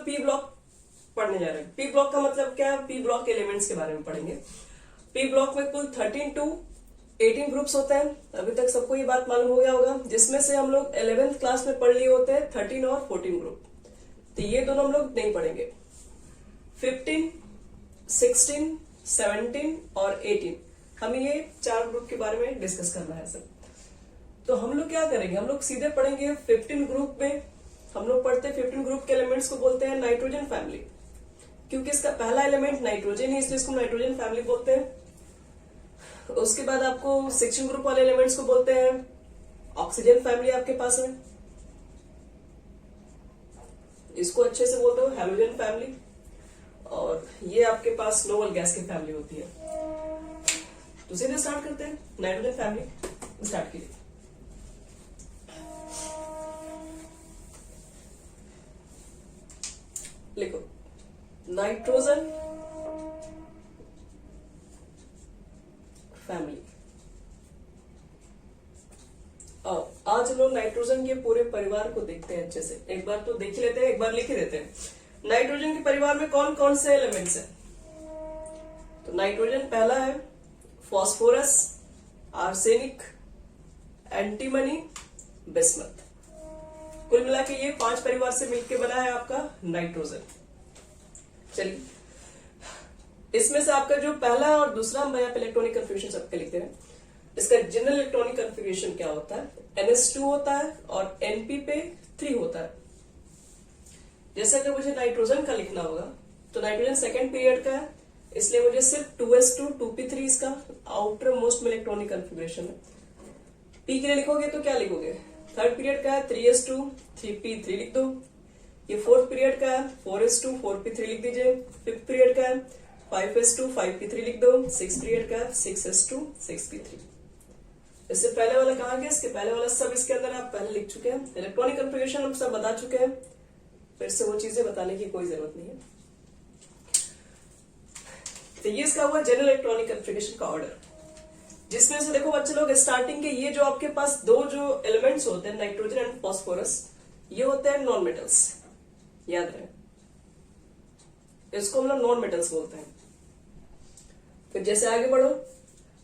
P block पढ़ने जा रहे हैं। पी ब्लॉक का मतलब क्या है? पी ब्लॉक के एलिमेंट्स के बारे में पढ़ेंगे। पी ब्लॉक में कुल 13 to 18 ग्रुप्स होते हैं। अभी तक सबको ये बात मालूम हो गया होगा, जिसमें से हम लोग 11th क्लास में पढ़ लिए होते हैं 13 और 14 ग्रुप। तो ये दोनों हम लोग नहीं पढ़ेंगे। 15, 16, 17 और 18 हमें ये 4 ग्रुप के बारे में डिस्कस करना है सर। तो हम लोग क्या करेंगे, हम लोग सीधे पढ़ेंगे 15 ग्रुप में। हम लोग पढ़ते हैं 15 ग्रुप के एलिमेंट्स को बोलते हैं नाइट्रोजन फैमिली, क्योंकि इसका पहला एलिमेंट नाइट्रोजन है, इसलिए इसको नाइट्रोजन फैमिली बोलते हैं। उसके बाद आपको 16 ग्रुप वाले एलिमेंट्स को बोलते हैं ऑक्सीजन फैमिली। आपके पास है, इसको अच्छे से बोलते हो हैलोजन फैमिली। और ये आपके पास नोबल गैस की फैमिली होती है। तो सीधे स्टार्ट करते हैं, नाइट्रोजन फैमिली स्टार्ट कीजिए। लिखो नाइट्रोजन फैमिली। आज हम लोग नाइट्रोजन के पूरे परिवार को देखते हैं अच्छे से। एक बार तो देख ही लेते हैं, एक बार लिख ही देते हैं। नाइट्रोजन के परिवार में कौन कौन से एलिमेंट्स हैं? तो नाइट्रोजन पहला है फास्फोरस, आर्सेनिक, एंटीमनी, बिस्मथ। कुल मिला के ये 5 परिवार से मिलकर बना है आपका नाइट्रोजन। चलिए, इसमें से आपका जो पहला और दूसरा, हम यहाँ पे इलेक्ट्रॉनिक कन्फिग्रेशन सबके लिखते हैं। इसका जनरल इलेक्ट्रॉनिक कन्फिग्रेशन क्या होता है? NH2 होता है और Np पे 3 होता है। जैसे अगर मुझे नाइट्रोजन का लिखना होगा तो नाइट्रोजन सेकेंड पीरियड का है, इसलिए मुझे सिर्फ 2s2 2p3 इसका आउटर मोस्ट में इलेक्ट्रॉनिक कन्फिग्रेशन है। पी के लिए लिखोगे तो क्या लिखोगे? थर्ड पीरियड का है 3s2 3p3 लिख दो। ये फोर्थ पीरियड का है 4s2 4p3 लिख दीजिए। फिफ्थ पीरियड का है 5s2 5p3 लिख दो। सिक्स पीरियड का है 6s2 6p3। इससे पहले वाला कहाँ गया? इसके पहले वाला सब इसके अंदर आप पहले लिख चुके हैं। इलेक्ट्रॉनिक कन्फिग्रेशन हम सब बता चुके हैं, फिर से वो चीजें बताने की कोई जरूरत नहीं है। तो ये इसका हुआ जनरल इलेक्ट्रॉनिक कन्फिग्रेशन का ऑर्डर, जिसमें से देखो बच्चे लोग स्टार्टिंग के ये जो आपके पास दो जो एलिमेंट्स होते हैं नाइट्रोजन एंड फास्फोरस, ये होते हैं नॉन मेटल्स। याद रहे, इसको हम लोग नॉन मेटल्स बोलते हैं। फिर जैसे आगे बढ़ो,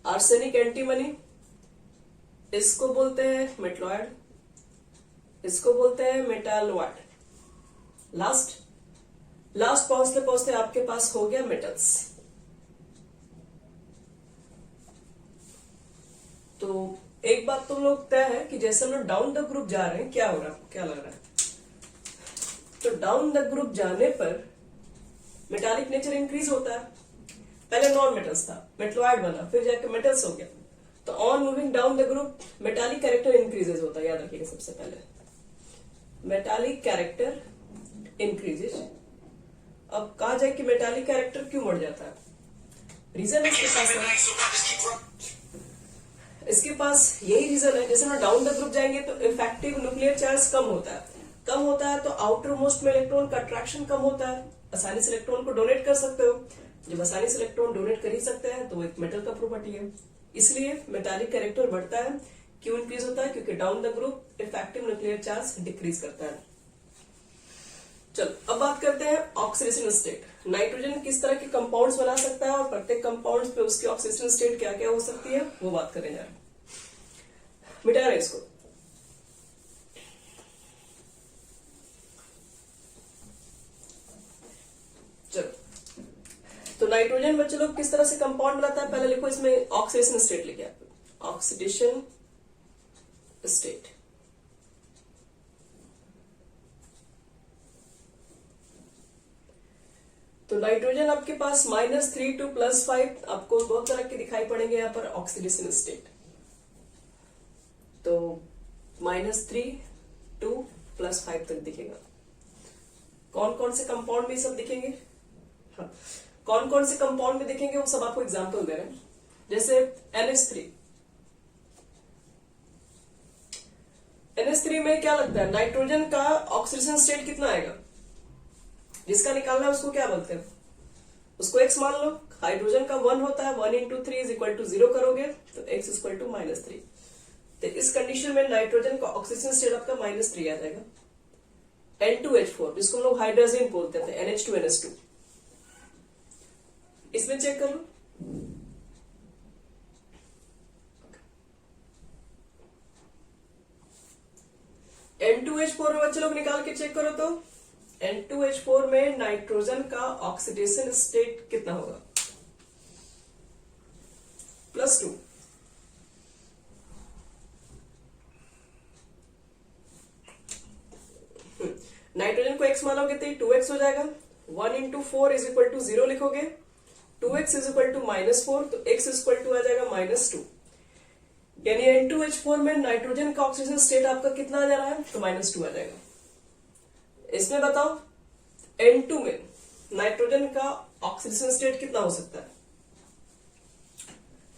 आर्सेनिक, एंटीमनी, इसको बोलते हैं मेटलॉयड, इसको बोलते हैं मेटालॉयड। लास्ट पहुंचते पहुंचते आपके पास हो गया मेटल्स। तो एक बात तुम लोग तय है कि जैसे हम लोग डाउन द ग्रुप जा रहे हैं, क्या हो रहा है, क्या लग रहा है? तो डाउन द ग्रुप जाने पर मेटालिक नेचर इंक्रीज होता है। पहले नॉन मेटल्स था, मेटलॉयड बना, फिर जाके मेटल्स हो गया। तो on moving down the group metallic character increases होता है। याद रखिएगा, सबसे पहले मेटालिक कैरेक्टर इंक्रीजेस। अब कहा जाए कि मेटालिक कैरेक्टर क्यों बढ़ जाता है? रीजन इसके पास यही रीजन है। जैसे हम डाउन द ग्रुप जाएंगे तो इफेक्टिव न्यूक्लियर चार्ज कम होता है तो आउटर मोस्ट में इलेक्ट्रॉन का अट्रैक्शन कम होता है। आसानी से इलेक्ट्रॉन को डोनेट कर सकते हो। जब आसानी से इलेक्ट्रॉन डोनेट कर ही सकते हैं तो वो एक मेटल का प्रॉपर्टी है, इसलिए मेटालिक कैरेक्टर बढ़ता है। क्यों इंक्रीज होता है? क्योंकि down the group effective nuclear charge decrease करता है। चलो अब बात करते हैं ऑक्सीडेशन स्टेट। नाइट्रोजन किस तरह के कंपाउंड्स बना सकता है और प्रत्येक कंपाउंड्स पे उसकी ऑक्सीडेशन स्टेट क्या क्या हो सकती है, वो बात करें जा रहे हैं। मिटा रहे इसको। चलो, तो नाइट्रोजन बच्चे लोग किस तरह से कंपाउंड बनाता है, पहले लिखो इसमें ऑक्सीडेशन स्टेट लिखे आप। ऑक्सीडेशन स्टेट तो नाइट्रोजन आपके पास -3 to +5 आपको बहुत तरह के दिखाई पड़ेंगे यहाँ पर ऑक्सीडेशन स्टेट। तो -3 to +5 तक दिखेगा। कौन कौन से कंपाउंड में सब दिखेंगे? हाँ, कौन कौन से कंपाउंड में दिखेंगे वो सब आपको एग्जांपल दे रहे हैं। जैसे NH3 में क्या लगता है, नाइट्रोजन का ऑक्सीडेशन स्टेट कितना आएगा? जिसका निकालना है उसको क्या बोलते हैं? उसको x मान लो। हाइड्रोजन का 1 होता है, 1 × 3 = 0 करोगे तो x = -3। तो इस कंडीशन में नाइट्रोजन का ऑक्सीडेशन स्टेट आपका -3 आ जाएगा। N2H4 जिसको हम लोग हाइड्रोजन बोलते थे, NH2NH2, इसमें चेक कर लो। N2H4 में बच्चे लोग निकाल के चेक करो तो N2H4 में नाइट्रोजन का ऑक्सीडेशन स्टेट कितना होगा? +2। नाइट्रोजन को x मानोगे तो 2x हो जाएगा। 1 × 4 = 0 लिखोगे, 2x = -4, तो x = आ जाएगा -2। यानी N2H4 में नाइट्रोजन का ऑक्सीजन स्टेट आपका कितना आ जा रहा है? तो -2 आ जाएगा। इसमें बताओ N2 में नाइट्रोजन का ऑक्सीजन स्टेट कितना हो सकता है?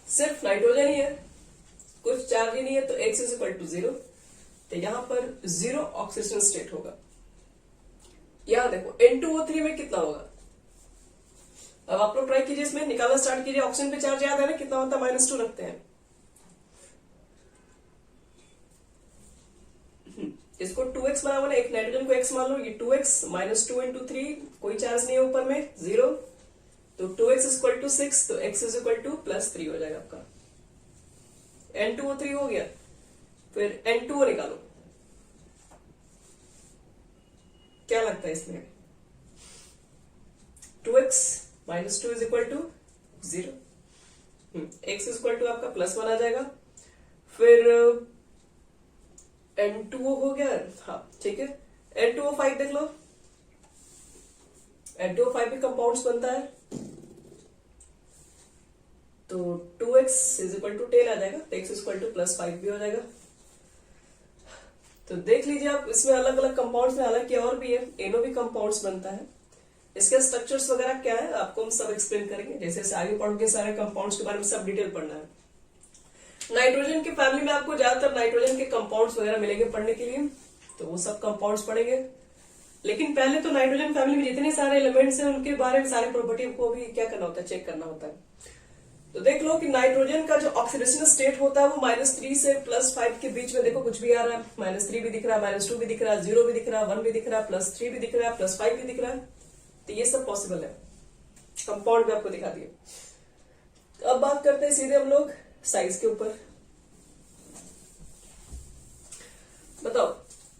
सिर्फ नाइट्रोजन ही है, कुछ चार्ज ही नहीं है, तो x = 0, तो यहां पर 0 ऑक्सीजन स्टेट होगा। यहां देखो N2O3 में कितना होगा? अब आप लोग ट्राई कीजिए, इसमें निकालना स्टार्ट कीजिए। ऑक्सीजन पे चार्ज याद है ना कितना होता है? -2 रखते हैं। इसको 2x बना बोले, एक नाइट्रोजन को x मान लो, ये 2x -2 × 3, कोई चार्ज नहीं है ऊपर में, 0, तो 2x = 6, तो x = +3 हो जाएगा आपका। N2O3 हो गया। फिर N2O निकालो, क्या लगता है इसमें? 2x -2 = 0, x = आपका +1 आ जाएगा। फिर N2O हो गया, हाँ ठीक है। N2O5 देख लो, N2O5 भी कंपाउंड्स बनता है, तो 2x = 10 आ जाएगा, तो x = +5 भी हो जाएगा। तो देख लीजिए आप, इसमें अलग अलग कंपाउंड्स में, हालांकि और भी है, NO भी कंपाउंड्स बनता है। इसके स्ट्रक्चर्स वगैरह क्या है आपको हम सब एक्सप्लेन करेंगे, जैसे जैसे आगे पढ़ोगे सारे कंपाउंड्स के बारे में सब डिटेल पढ़ना है। नाइट्रोजन की फैमिली में आपको ज्यादातर नाइट्रोजन के कंपाउंड्स वगैरह मिलेंगे पढ़ने के लिए, तो वो सब कंपाउंड्स पढ़ेंगे। लेकिन पहले तो नाइट्रोजन फैमिली में जितने सारे एलिमेंट्स हैं उनके बारे में, सारे प्रॉपर्टी को भी क्या करना होता है? चेक करना होता है। तो देख लो कि नाइट्रोजन का जो ऑक्सीडेशन स्टेट होता है वो -3 से +5 के बीच में, देखो कुछ भी आ रहा है, -3 भी दिख रहा है, -2 भी दिख रहा है, 0 भी दिख रहा है, 1 भी दिख रहा है, +3 भी दिख रहा है, +5 भी दिख रहा है, तो ये सब पॉसिबल है। कंपाउंड में आपको दिखा दिया। अब बात करते हैं सीधे हम लोग साइज के ऊपर। बताओ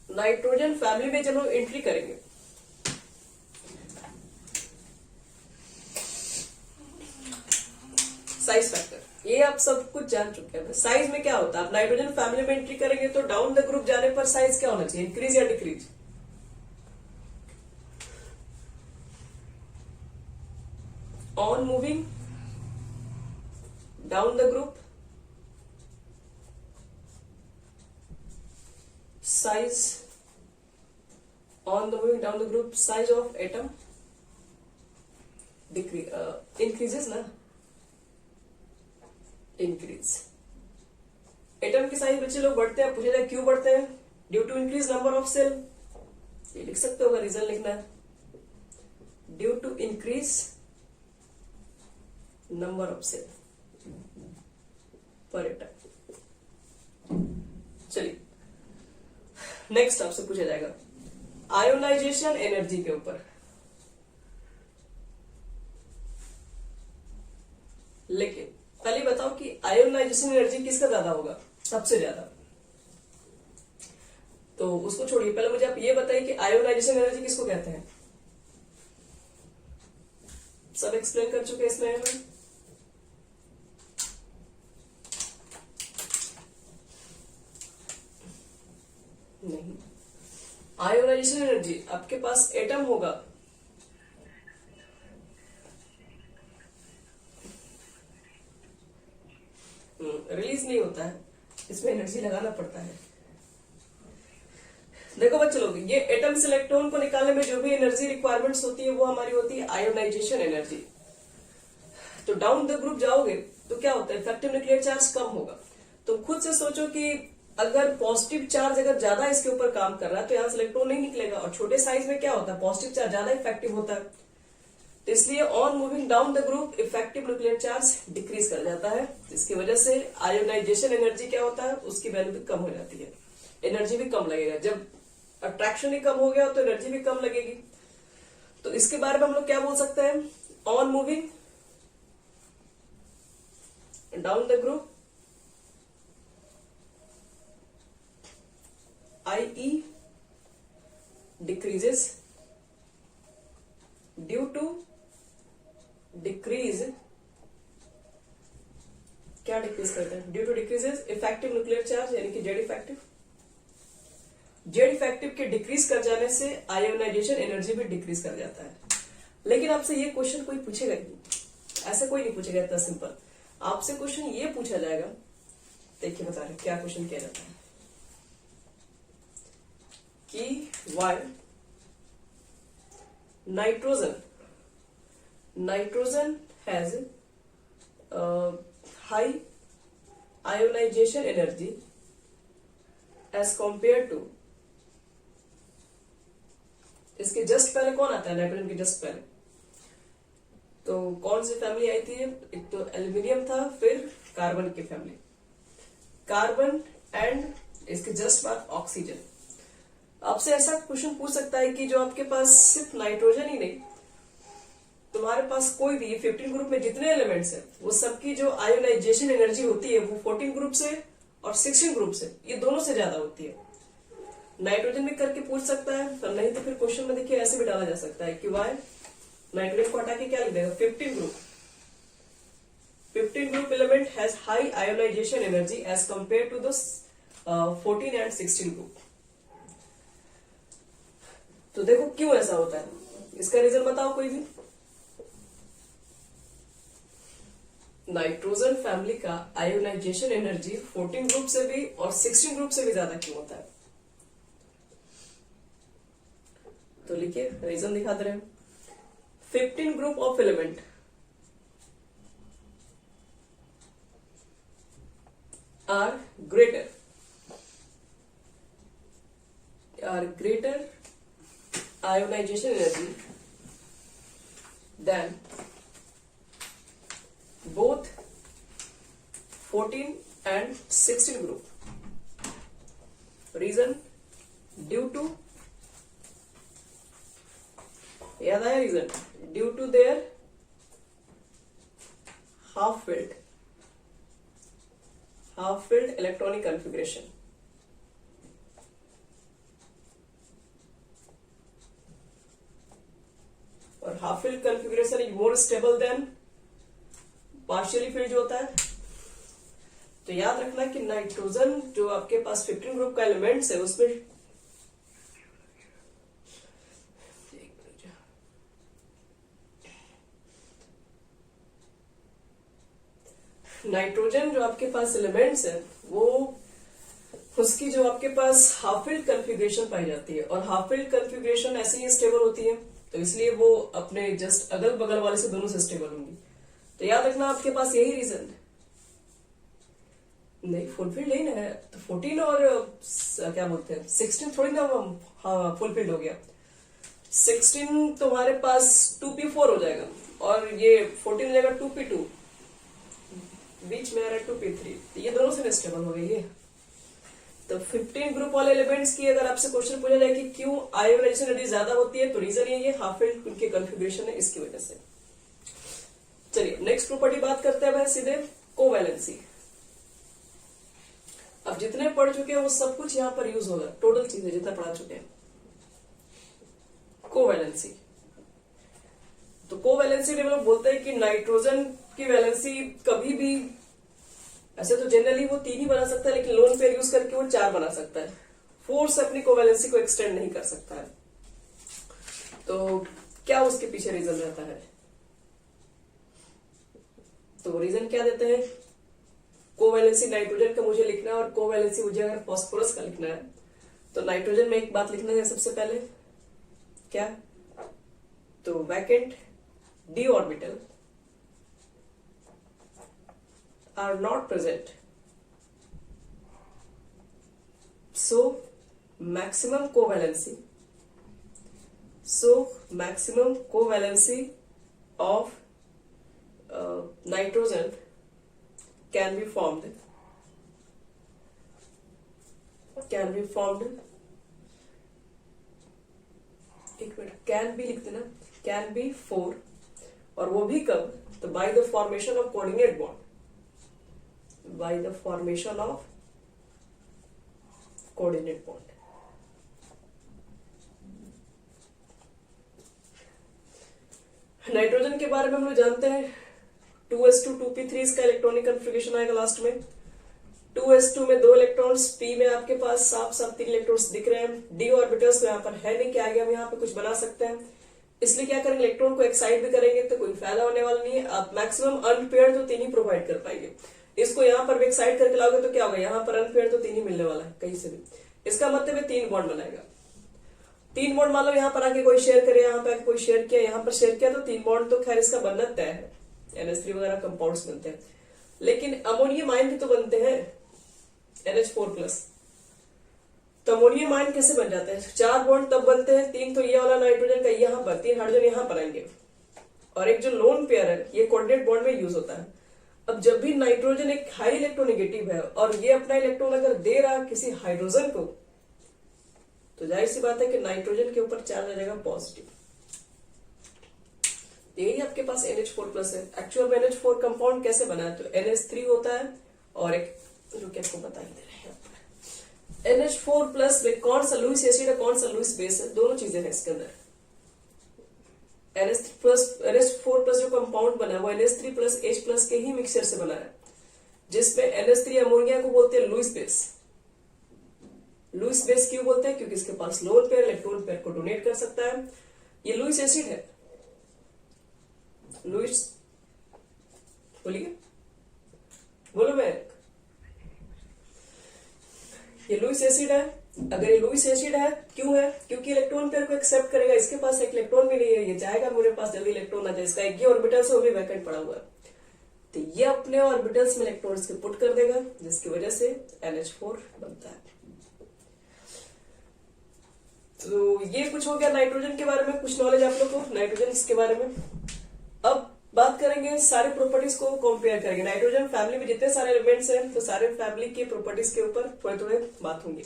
नाइट्रोजन फैमिली में जब हम एंट्री करेंगे, साइज फैक्टर ये आप सब कुछ जान चुके हैं। साइज में क्या होता है? आप नाइट्रोजन फैमिली में एंट्री करेंगे तो डाउन द ग्रुप जाने पर साइज क्या होना चाहिए? इंक्रीज या decrease? On moving down the group size, on the moving down the group size of atom increases ना, increase। एटम की साइज बच्चे लोग बढ़ते हैं, पूछे जाए क्यों बढ़ते हैं? Due to increase number of shell, ये लिख सकते हो अगर रीजन लिखना है, due to increase number of shell per atom. चलिए नेक्स्ट आपसे पूछा जाएगा आयोनाइजेशन एनर्जी के ऊपर। लेकिन पहले बताओ कि आयोनाइजेशन एनर्जी किसका ज्यादा होगा? सबसे ज्यादा। तो उसको छोड़िए, पहले मुझे आप ये बताइए कि आयोनाइजेशन एनर्जी किसको कहते हैं? सब एक्सप्लेन कर चुके हैं इसमें हम। नहीं, आयोनाइजेशन एनर्जी आपके पास एटम होगा, रिलीज नहीं होता है, इसमें एनर्जी लगाना पड़ता है। देखो बच्चे लोग, ये एटम से इलेक्ट्रॉन को निकालने में जो भी एनर्जी रिक्वायरमेंट्स होती है वो हमारी होती है आयोनाइजेशन एनर्जी। तो डाउन द ग्रुप जाओगे तो क्या होता है? इफेक्टिव न्यूक्लियर चार्ज कम होगा। तो खुद से सोचो कि अगर पॉजिटिव चार्ज अगर ज्यादा इसके ऊपर काम कर रहा है तो यहां से इलेक्ट्रॉन नहीं निकलेगा, और छोटे साइज में क्या होता है? पॉजिटिव चार्ज ज्यादा इफेक्टिव होता है, तो इसलिए on moving down the group effective nuclear charge decrease कर जाता है, जिसकी वजह से आयोनाइजेशन एनर्जी क्या होता है? उसकी वैल्यू भी कम हो जाती है, एनर्जी भी कम लगेगा। जब अट्रैक्शन ही कम हो गया तो एनर्जी भी कम लगेगी। तो इसके बारे में हम लोग क्या बोल सकते हैं, on moving down the group IE decreases due to decrease, क्या डिक्रीज करते हैं, due to decreases effective nuclear charge यानी कि जेड इफेक्टिव। जेड इफेक्टिव के डिक्रीज कर जाने से आयोनाइजेशन एनर्जी भी डिक्रीज कर जाता है। लेकिन आपसे ये क्वेश्चन कोई पूछेगा नहीं, ऐसा कोई नहीं पूछेगा इतना सिंपल। आपसे क्वेश्चन ये पूछा जाएगा, देखिए बता रहे क्या क्वेश्चन किया जाता है कि why nitrogen has high ionization energy as compare to, इसके जस्ट पहले कौन आता है, नाइट्रोजन के जस्ट पहले तो कौन सी फैमिली आई थी, एक तो एल्यूमिनियम था, फिर कार्बन की फैमिली, कार्बन एंड इसके जस्ट बाद ऑक्सीजन। आपसे ऐसा क्वेश्चन पूछ सकता है कि जो आपके पास सिर्फ नाइट्रोजन ही नहीं, तुम्हारे पास कोई भी 15 ग्रुप में जितने एलिमेंट्स हैं वो सबकी जो आयोनाइजेशन एनर्जी होती है वो 14 ग्रुप से और 16 ग्रुप से, ये दोनों से ज्यादा होती है। नाइट्रोजन भी करके पूछ सकता है, तो नहीं तो फिर क्वेश्चन में देखिए ऐसे भी डाला जा सकता है कि वाई, नाइट्रोजन को हटा के क्या लिख देगा, 15 group element has high ionization energy as compare to the 14 and 16 group. तो देखो क्यों ऐसा होता है, इसका रीजन बताओ कोई भी। नाइट्रोजन फैमिली का आयोनाइजेशन एनर्जी 14 ग्रुप से भी और 16 ग्रुप से भी ज्यादा क्यों होता है, तो लिखिए रीजन दिखा दे रहे हैं। 15 group of element are greater ionization energy than both 14 and 16 group. Reason due to, याद आया reason, due to their half filled electronic configuration. और half filled configuration is more stable than partially filled जो होता है। तो याद रखना कि नाइट्रोजन जो आपके पास 15 ग्रुप का एलिमेंट्स है उसमें नाइट्रोजन जो आपके पास एलिमेंट्स है वो उसकी जो आपके पास हाफ फिल्ड कॉन्फ़िगरेशन पाई जाती है, और हाफ फिल्ड कॉन्फ़िगरेशन ऐसे ही स्टेबल होती है, तो इसलिए वो अपने जस्ट अगल बगल वाले से दोनों से स्टेबल होंगी। तो याद रखना आपके पास यही रीजन नहीं, फुलफिल्ड नहीं है तो 14 और क्या बोलते हैं 16 थोड़ी ना फुलफिल्ड हो गया। 16 तुम्हारे पास 2p4 हो जाएगा और ये 14 हो जाएगा 2p2, बीच में आ रहा है 2p3, तो ये दोनों से स्टेबल हो गई है। तो 15 ग्रुप वाले एलिमेंट्स की अगर आपसे क्वेश्चन पूछा जाए कि क्यों आयोनाइजेशन एनर्जी ज्यादा होती है, तो रीजन ये हाफ फिल्ड उनके कॉन्फ़िगरेशन है, इसकी वजह से। चलिए नेक्स्ट प्रॉपर्टी बात करते हैं भाई सीधे कोवैलेंसी। अब जितने पढ़ चुके हैं वो सब कुछ यहाँ पर यूज होगा, टोटल चीजें जितना पढ़ा चुके हैं। कोवैलेंसी, तो कोवैलेंसी डेवलप बोलते हैं कि नाइट्रोजन की वैलेंसी कभी भी, ऐसे तो जनरली वो 3 ही बना सकता है, लेकिन लोन पेयर यूज करके वो 4 बना सकता है, 4 से अपनी कोवैलेंसी को एक्सटेंड नहीं कर सकता है। तो क्या उसके पीछे रीजन रहता है, तो रीजन क्या देते हैं, कोवैलेंसी नाइट्रोजन का मुझे लिखना है और कोवैलेंसी मुझे अगर फास्फोरस का लिखना है, तो नाइट्रोजन में एक बात लिखना है सबसे पहले, क्या, तो vacant d orbital are not present, so maximum covalency of nitrogen can be formed एक मिनट, कैन बी लिख देना, कैन बी 4, और वो भी कब, तो by the formation of coordinate bond, by the formation of coordinate bond. Nitrogen के बारे में हम लोग जानते हैं 2s2 2p3 इसका इलेक्ट्रॉनिक कन्फिगरेशन आएगा लास्ट में। 2s2 में 2 इलेक्ट्रॉन्स, p में आपके पास साफ साफ 3 इलेक्ट्रॉन्स दिख रहे हैं। d ऑर्बिटल्स तो यहाँ पर है नहीं कि आगे हम यहाँ पे कुछ बना सकते हैं, इसलिए क्या करेंगे, इलेक्ट्रॉन को एक्साइट भी करेंगे तो कोई फायदा होने वाला नहीं है। आप मैक्सिमम अनपेयर्ड तो 3 ही प्रोवाइड कर पाएंगे। इसको यहाँ पर भी एक्साइट करके लाओगे तो क्या होगा, यहाँ पर अनपेयर्ड तो 3 ही मिलने वाला है कहीं से भी। इसका मतलब है 3 बॉन्ड बनाएगा। 3 बॉन्ड मान लो यहाँ पर आके कोई शेयर करे, यहाँ पे आके कोई शेयर किया, यहाँ पर शेयर किया, तो 3 बॉन्ड तो खैर इसका बनना तय है। NH3 वगैरह कंपाउंड्स बनते हैं, लेकिन अमोनियम आयन भी तो बनते हैं NH4+। तो अमोनियम आयन कैसे बन जाते हैं, 4 बॉन्ड तब बनते हैं, 3 तो ये वाला नाइट्रोजन का यहाँ पर, 3 हाइड्रोजन यहाँ पर आएंगे, और एक जो लोन पेयर है ये कोऑर्डिनेट बॉन्ड में यूज होता है। अब जब भी नाइट्रोजन एक हाई इलेक्ट्रोनेगेटिव है और ये अपना इलेक्ट्रॉन अगर दे रहा किसी हाइड्रोजन को, तो जाहिर सी बात है कि नाइट्रोजन के ऊपर चार्ज आ जाएगा पॉजिटिव। यही आपके पास NH4+ है। एक्चुअल में NH4 कंपाउंड कैसे बना है, तो NH3 होता है और एक जो कि आपको बता ही दे रहे हैं, NH4+ में कौन सा लुईस एसिड है, कौन सा लुईस बेस है, दोनों चीजें हैं इसके अंदर। NH4+ जो कंपाउंड बना है वो NH3+ H+ के ही मिक्सचर से बना है, जिसमें NH3 अमोनिया को बोलते हैं लुईस बेस। लुईस बेस क्यों बोलते हैं, क्योंकि इसके पास लोन पेयर इलेक्ट्रॉन पेयर को डोनेट कर सकता है। ये लुईस एसिड है, लुईस बोलिए, बोलो मैं, ये लुईस एसिड है। अगर ये लुईस एसिड है, क्यों है, क्योंकि इलेक्ट्रॉन पेयर को एक्सेप्ट करेगा। इसके पास एक इलेक्ट्रॉन भी नहीं है, ये चाहेगा मेरे पास जल्दी इलेक्ट्रॉन आ जाए, इसका एक ही ऑर्बिटल से वो भी वैकेंट पड़ा हुआ है, तो ये अपने ऑर्बिटल्स में इलेक्ट्रॉन्स को पुट कर देगा, जिसकी वजह से NH4 बनता है। तो ये कुछ हो गया नाइट्रोजन के बारे में, कुछ नॉलेज आप लोग को नाइट्रोजन के बारे में। अब बात करेंगे सारे प्रॉपर्टीज को कंपेयर करेंगे। नाइट्रोजन फैमिली में जितने सारे एलिमेंट्स हैं, तो सारे फैमिली के प्रॉपर्टीज के ऊपर थोड़े थोड़े बात होंगी।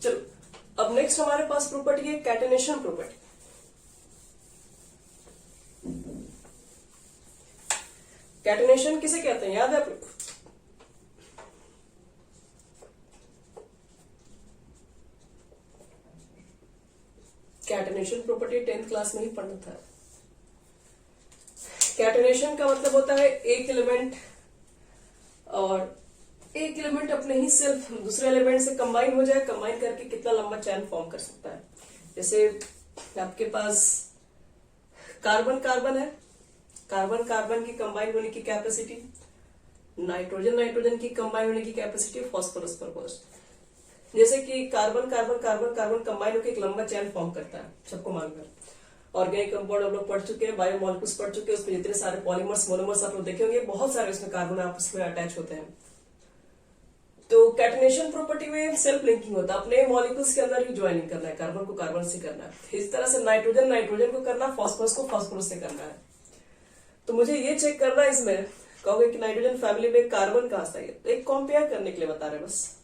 चलो, अब नेक्स्ट हमारे पास प्रॉपर्टी है कैटेनेशन प्रॉपर्टी। कैटेनेशन किसे कहते हैं, याद है आप लोग? कैटेनेशन प्रॉपर्टी 10th क्लास में ही पढ़ना था। कैटेनेशन का मतलब होता है एक एलिमेंट अपने ही सेल्फ दूसरे एलिमेंट से कंबाइन हो जाए, कंबाइन करके कितना लंबा चैन फॉर्म कर सकता है। जैसे आपके पास कार्बन कार्बन है, कार्बन कार्बन की कंबाइन होने की कैपेसिटी, नाइट्रोजन नाइट्रोजन की कंबाइन होने की कैपेसिटी, फॉस्फोरस फॉस्फोरस। जैसे कि carbon carbon carbon carbon combine होकर एक लंबा चैन फॉर्म करता है, सबको मालूम है। ऑर्गेनिक कंपाउंड हम लोग पढ़ चुके हैं, बायोमोलिक्यूल्स पढ़ चुके हैं, उसमें जितने सारे पॉलीमर्स मोनोमर्स आप लोग देखे होंगे, बहुत सारे उसमें कार्बन आपस में अटैच होते हैं। तो कैटेनेशन प्रॉपर्टी में सेल्फ लिंकिंग होता है, अपने मॉलिक्यूल्स के अंदर ही ज्वाइनिंग करना है, कार्बन को कार्बन से करना है। इस तरह से नाइट्रोजन नाइट्रोजन को करना, फॉस्फोरस को फॉस्फोरस से करना है। तो मुझे ये चेक करना है, इसमें कहोगे कि नाइट्रोजन फैमिली में कार्बन कहां से है, तो एक कंपेयर करने के लिए बता रहे बस।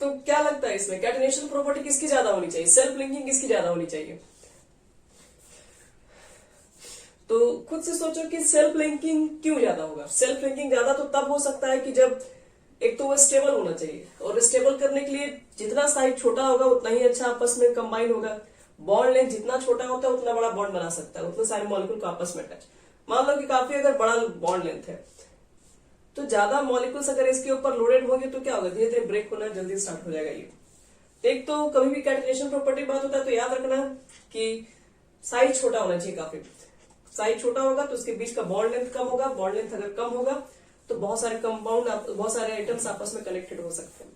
तो क्या लगता है इसमें कैटेनेशन प्रॉपर्टी किसकी ज्यादा होनी चाहिए, सेल्फ लिंकिंग किसकी ज्यादा होनी चाहिए? तो खुद से सोचो कि सेल्फ लिंकिंग क्यों ज्यादा होगा। सेल्फ लिंकिंग ज्यादा तो तब हो सकता है कि जब एक तो वो स्टेबल होना चाहिए, और स्टेबल करने के लिए जितना साइज छोटा होगा उतना ही अच्छा आपस में कंबाइन होगा। बॉन्ड लेंथ जितना छोटा होता है उतना बड़ा बॉन्ड बना सकता है, उतने सारे मॉलिक्यूल को आपस में अटैच। मान लो कि काफी अगर बड़ा बॉन्ड लेंथ है, तो ज्यादा मॉलिक्यूल्स अगर इसके ऊपर लोडेड होंगे तो क्या होगा, धीरे धीरे ब्रेक होना जल्दी स्टार्ट हो जाएगा। ये एक तो कभी भी कैटेनेशन प्रॉपर्टी बात होता है तो याद रखना कि साइज छोटा होना चाहिए। काफी साइज छोटा होगा तो उसके बीच का बॉन्ड लेंथ कम होगा, बॉन्ड लेंथ अगर कम होगा तो बहुत सारे कंपाउंड, बहुत सारे आइटम्स आपस में कनेक्टेड हो सकते हैं।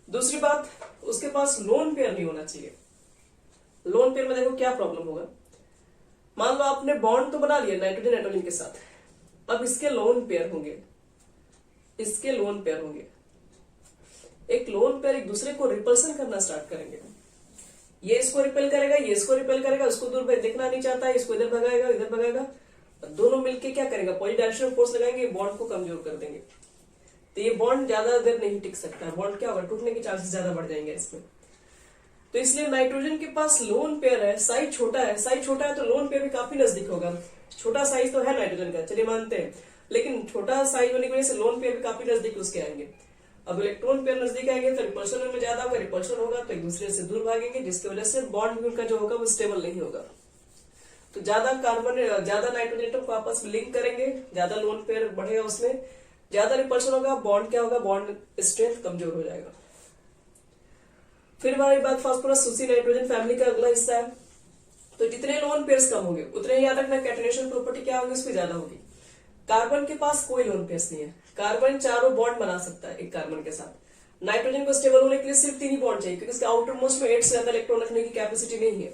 दूसरी बात, उसके पास लोन पेयर नहीं होना चाहिए। लोन पेयर में देखो क्या प्रॉब्लम होगा। मान लो आपने बॉन्ड तो बना लिया नाइट्रोजन नाइट्रोजन के साथ, अब इसके लोन पेयर होंगे, इसके लोन पेयर होंगे। एक लोन पेयर एक दूसरे को रिपल्सन करना स्टार्ट करेंगे। ये इसको रिपेल करेगा, ये इसको रिपेल करेगा, उसको दूर पे देखना नहीं चाहता है, इसको इधर भगाएगा इधर भगाएगा, दोनों मिलके क्या करेगा, पॉजिटिव डायरेक्शन में फोर्स लगाएंगे, बॉन्ड को कमजोर कर देंगे। तो ये बॉन्ड ज्यादा देर नहीं टिक सकता, बॉन्ड क्या होगा, टूटने के चांसेस ज्यादा बढ़ जाएंगे इसमें। तो इसलिए नाइट्रोजन के पास लोन पेयर है, साइज छोटा है, साइज छोटा है तो लोन पेयर भी काफी नजदीक होगा। छोटा साइज तो है नाइट्रोजन का, चलिए मानते हैं, लेकिन छोटा साइज होने की वजह से लोन पेयर भी काफी नजदीक उसके आएंगे। अब इलेक्ट्रॉन पेयर नजदीक आएंगे तो रिपल्शन में ज्यादा होगा, रिपल्शन होगा तो एक दूसरे से दूर भागेंगे, जिसकी वजह से बॉन्ड भी उनका जो होगा वो स्टेबल नहीं होगा। तो ज्यादा नाइट्रोजन एटम को आपस में लिंक करेंगे, ज्यादा लोन पेयर बढ़ेगा, उसमें ज्यादा रिपल्शन होगा, बॉन्ड क्या होगा, बॉन्ड स्ट्रेंथ कमजोर हो जाएगा। फिर हमारी बात फास्फोरस सूसी नाइट्रोजन फैमिली का अगला हिस्सा है। तो जितने लोन पेयर्स कम होंगे उतने ही याद रखना कैटेनेशन प्रॉपर्टी क्या होगी, उसमें ज्यादा होगी। कार्बन के पास कोई लोन पेयर्स नहीं है, कार्बन चारों बॉन्ड बना सकता है एक कार्बन के साथ। नाइट्रोजन को स्टेबल होने के लिए सिर्फ 3 ही बॉन्ड चाहिए, क्योंकि इसके आउटर मोस्ट में 8 से ज्यादा इलेक्ट्रॉन रखने की कैपेसिटी नहीं है।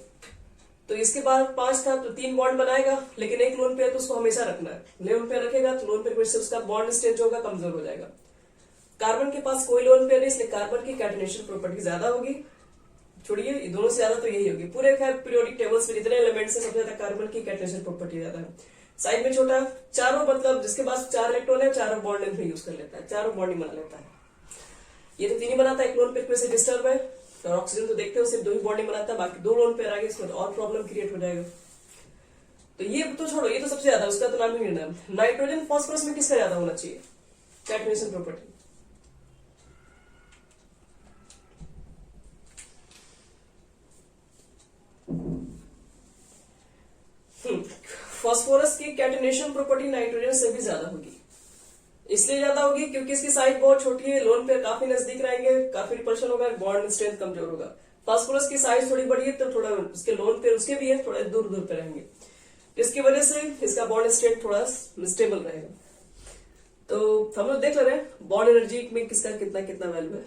तो इसके बाद 5 था तो 3 बॉन्ड बनाएगा, लेकिन एक लोन पेयर तो उसको हमेशा रखना है। लोन पेयर रखेगा तो लोन पेयर से उसका बॉन्ड स्ट्रेंथ होगा कमजोर हो जाएगा। कार्बन के पास कोई लोन पेयर नहीं, इसलिए कार्बन की कैटेनेशन प्रॉपर्टी ज्यादा होगी। छोड़िए दोनों से ज्यादा तो यही होगी, पूरे खैर पीरियोडिक टेबल्स में जितने एलिमेंट्स हैं सबसे ज्यादा कार्बन की कैटेनेशन प्रॉपर्टी ज्यादा है। साइज में छोटा, चारों मतलब जिसके पास 4 इलेक्ट्रॉन है चारों बॉन्ड में यूज कर लेता है, चारों बॉन्डिंग बना लेता है। ये तो 3 ही बनाता है, एक लोन पेयर से डिस्टर्ब है, और ऑक्सीजन तो देखते हो सिर्फ 2 ही बॉन्डिंग बनाता है, बाकी 2 लोन पेयर आगे इसमें तो और प्रॉब्लम क्रिएट हो जाएगा। तो ये तो छोड़ो, ये तो सबसे ज्यादा, उसका तो नाम ही नहीं लेना। नाइट्रोजन फॉस्फोरस में किसका ज्यादा होना चाहिए कैटेनेशन प्रॉपर्टी? फास्फोरस की कैटेनेशन प्रॉपर्टी नाइट्रोजन से भी ज्यादा होगी। इसलिए ज्यादा होगी क्योंकि इसकी साइज बहुत छोटी है, लोन पेयर काफी नजदीक रहेंगे, काफी रिपल्शन होगा, बॉन्ड स्ट्रेंथ कमजोर होगा। फास्फोरस की साइज थोड़ी बड़ी है तो थोड़ा उसके लोन पेयर उसके भी है, थोड़ा दूर दूर पे रहेंगे, इसकी वजह से इसका बॉन्ड स्ट्रेंथ थोड़ा स्टेबल रहेगा। तो हम लोग देख ले रहे हैं बॉन्ड एनर्जी में किसका कितना कितना वैल्यू है।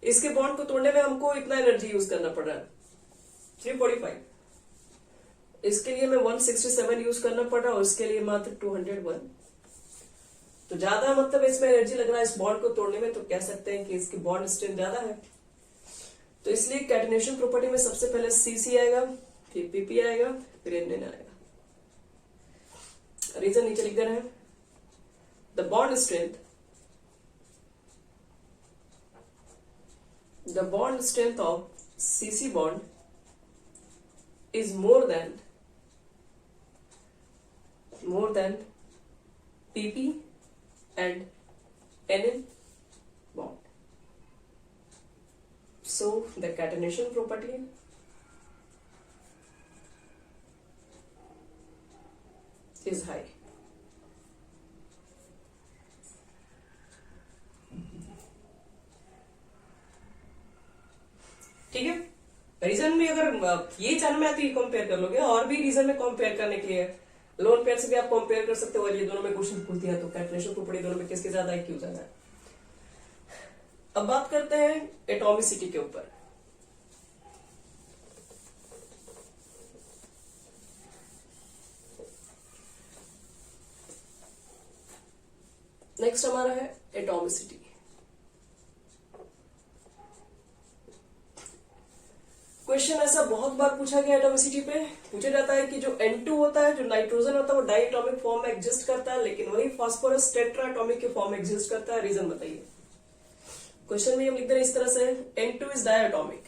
इसके बॉन्ड को तोड़ने में हमको इतना एनर्जी यूज करना पड़ रहा है 345, इसके लिए मैं 167 यूज करना पड़ रहा है और इसके लिए मात्र 201। तो ज्यादा मतलब इसमें एनर्जी लग रहा है इस बॉन्ड को तोड़ने में, तो कह सकते हैं कि इसकी बॉन्ड स्ट्रेंथ ज्यादा है। तो इसलिए कैटेनेशन प्रॉपर्टी में सबसे पहले सीसी आएगा, फिर पीपी आएगा, फिर एनएन आएगा। रीजन नीचे लिख दे रहे हैं, the bond strength of CC bond is more than PP and NN bond. So the catenation property is high. ठीक है, रीजन में अगर ये जानना में आती है कंपेयर कर लोगे, और भी रीजन में कंपेयर करने के लिए लोन पेयर से भी आप कंपेयर कर सकते हो, और ये दोनों में क्वेश्चन पूछ दिया तो कैटेनेशन प्रॉपर्टी दोनों में किसके ज्यादा है, क्यों ज्यादा है। अब बात करते हैं एटॉमिसिटी के ऊपर। नेक्स्ट हमारा है एटॉमिसिटी। क्वेश्चन ऐसा बहुत बार पूछा गया एटॉमिसिटी पे, पूछा जाता है कि जो N2 होता है, जो नाइट्रोजन होता है, वो डाई एटॉमिक फॉर्म में एग्जिस्ट करता है, लेकिन वही फास्फोरस टेट्रा एटॉमिक के फॉर्म में एग्जिस्ट करता है। रीजन बताइए। क्वेश्चन में हम लिख दे रहे हैं इस तरह से, N2 is diatomic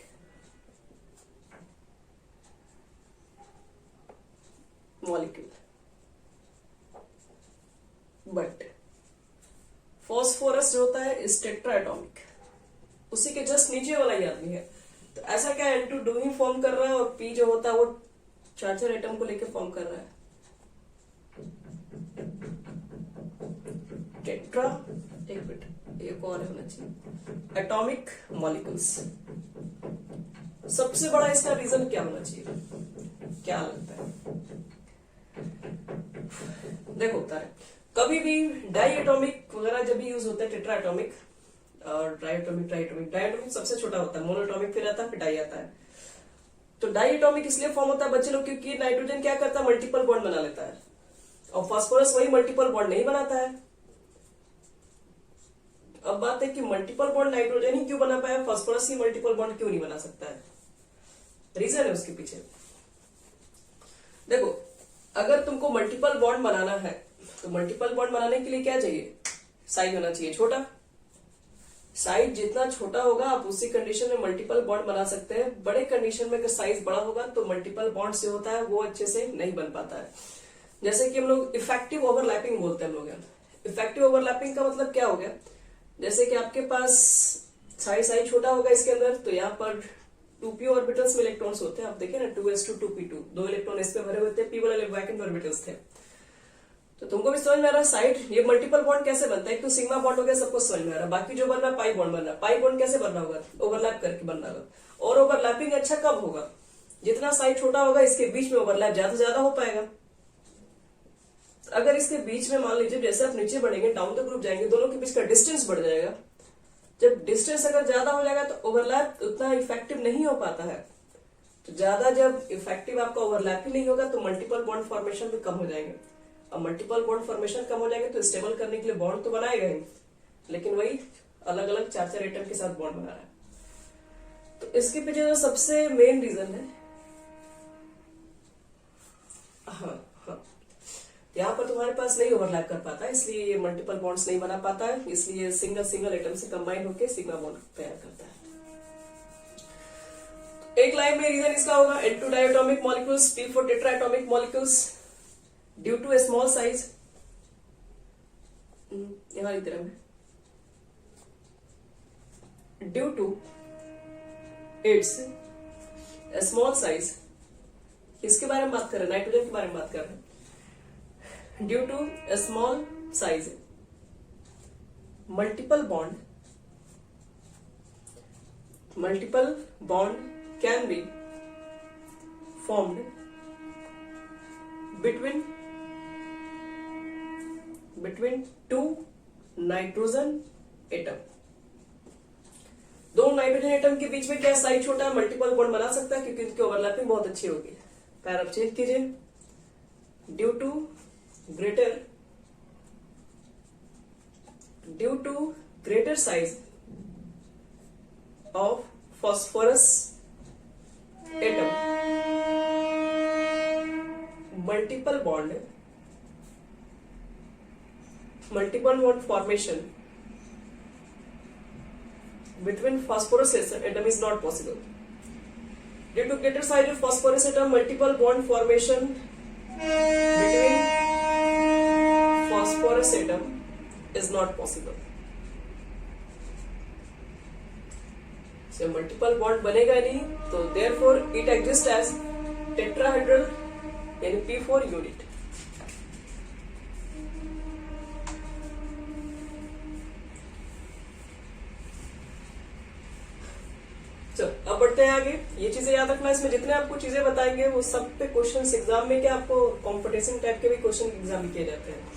molecule, but phosphorus जो होता है इज टेट्रा एटॉमिक, उसी के जस्ट नीचे वाला ही आदमी है। तो ऐसा क्या N2 2 ही फॉर्म कर रहा है और P जो होता है वो 4 एटम को लेकर फॉर्म कर रहा है। टेट्रा, एक मिनट एक और होना चाहिए, एटॉमिक मॉलिक्यूल्स। सबसे बड़ा इसका रीजन क्या होना चाहिए, क्या लगता है? देखो उत्तर है, कभी भी डाई एटॉमिक वगैरह जब भी यूज होता है, टेट्रा एटॉमिक और ट्राइएटॉमिक, डाइएटॉमिक सबसे छोटा होता है, मोनोएटॉमिक फिर आता है, फिर डाई आता है। तो डाई एटॉमिक इसलिए फॉर्म होता है बच्चे लोग क्योंकि नाइट्रोजन क्या करता है, मल्टीपल बॉन्ड बना लेता है, और फास्फोरस वही मल्टीपल बॉन्ड नहीं बनाता है। अब बात है कि मल्टीपल बॉन्ड नाइट्रोजन ही क्यों बना पाया, फास्फोरस ही मल्टीपल बॉन्ड क्यों नहीं बना सकता है? रीजन है उसके पीछे। देखो, अगर तुमको मल्टीपल बॉन्ड बनाना है तो मल्टीपल बॉन्ड बनाने के लिए क्या चाहिए? साइज होना चाहिए छोटा। साइज जितना छोटा होगा आप उसी कंडीशन में मल्टीपल बॉन्ड बना सकते हैं। बड़े कंडीशन में अगर साइज बड़ा होगा तो मल्टीपल बॉन्ड से होता है वो अच्छे से नहीं बन पाता है। जैसे कि हम लोग इफेक्टिव ओवरलैपिंग बोलते हैं हम लोग। इफेक्टिव ओवरलैपिंग का मतलब क्या हो गया? जैसे कि आपके पास साइज छोटा होगा इसके अंदर, तो यहाँ पर 2p ऑर्बिटल्स में इलेक्ट्रॉन्स होते हैं। आप देखिए ना 2s2 2p2, 2 इलेक्ट्रॉन इस पे भरे हुए थे, p वाले वैकेंट ऑर्बिटल्स थे। तो तुमको भी समझ में आ रहा है साइड ये मल्टीपल बॉन्ड कैसे बनता है? एक तो सिग्मा बॉन्ड हो गया, सबको समझ में आ रहा है। बाकी जो बनना है पाई बॉन्ड बनना है। पाई बॉन्ड कैसे बनना होगा? ओवरलैप करके बनना होगा। और ओवरलैपिंग अच्छा कब होगा? जितना साइज छोटा होगा इसके बीच में ओवरलैप ज्यादा से ज्यादा हो पाएगा। अगर इसके बीच में मान लीजिए जैसे आप नीचे बढ़ेंगे, डाउन द ग्रुप जाएंगे, दोनों के बीच का डिस्टेंस बढ़ जाएगा। जब डिस्टेंस अगर ज्यादा हो जाएगा तो ओवरलैप उतना इफेक्टिव नहीं हो पाता है। तो ज्यादा जब इफेक्टिव आपका ओवरलैप ही नहीं होगा तो मल्टीपल बॉन्ड फॉर्मेशन भी कम हो जाएंगे। अब मल्टीपल बॉन्ड फॉर्मेशन कम हो जाएंगे तो स्टेबल करने के लिए बॉन्ड तो बनाएगा ही, लेकिन वही अलग अलग 4-4 एटम के साथ बॉन्ड बना रहा है। तो इसके पीछे जो सबसे मेन रीजन है, हाँ, यहाँ पर तुम्हारे पास नहीं ओवरलैप कर पाता है, इसलिए ये मल्टीपल बॉन्ड्स नहीं बना पाता है। इसलिए सिंगल एटम से कंबाइन होकर सिग्मा बॉन्ड तैयार करता है। एक लाइन में रीजन इसका होगा N2 diatomic molecules, P4 tetratomic molecules due to a small size. यहां की तरह due to its small size, इसके बारे में बात कर रहे हैं, नाइट्रोजन के बारे में बात कर रहे हैं। Due to a small size, multiple bond can be formed between two nitrogen atom। दो नाइट्रोजन एटम के बीच में क्या साइज छोटा है, मल्टीपल बॉन्ड बना सकता है क्योंकि इनकी ओवरलैपिंग बहुत अच्छी होगी। पैरा चेंज कीजिए, due to greater size of phosphorus atom, multiple bond formation between phosphorus atom is not possible. Due to greater size of phosphorus atom, multiple bond formation between phosphorus atom is not possible। So multiple bond बनेगा नहीं, तो therefore it exists as tetrahedral यानी P4 unit. चलो अब बढ़ते हैं आगे। ये चीजें याद रखना, इसमें जितने आपको चीजें बताएंगे वो सब पे क्वेश्चन एग्जाम में क्या आपको कॉम्पिटिशन टाइप के भी क्वेश्चन एग्जाम में किए जाते हैं।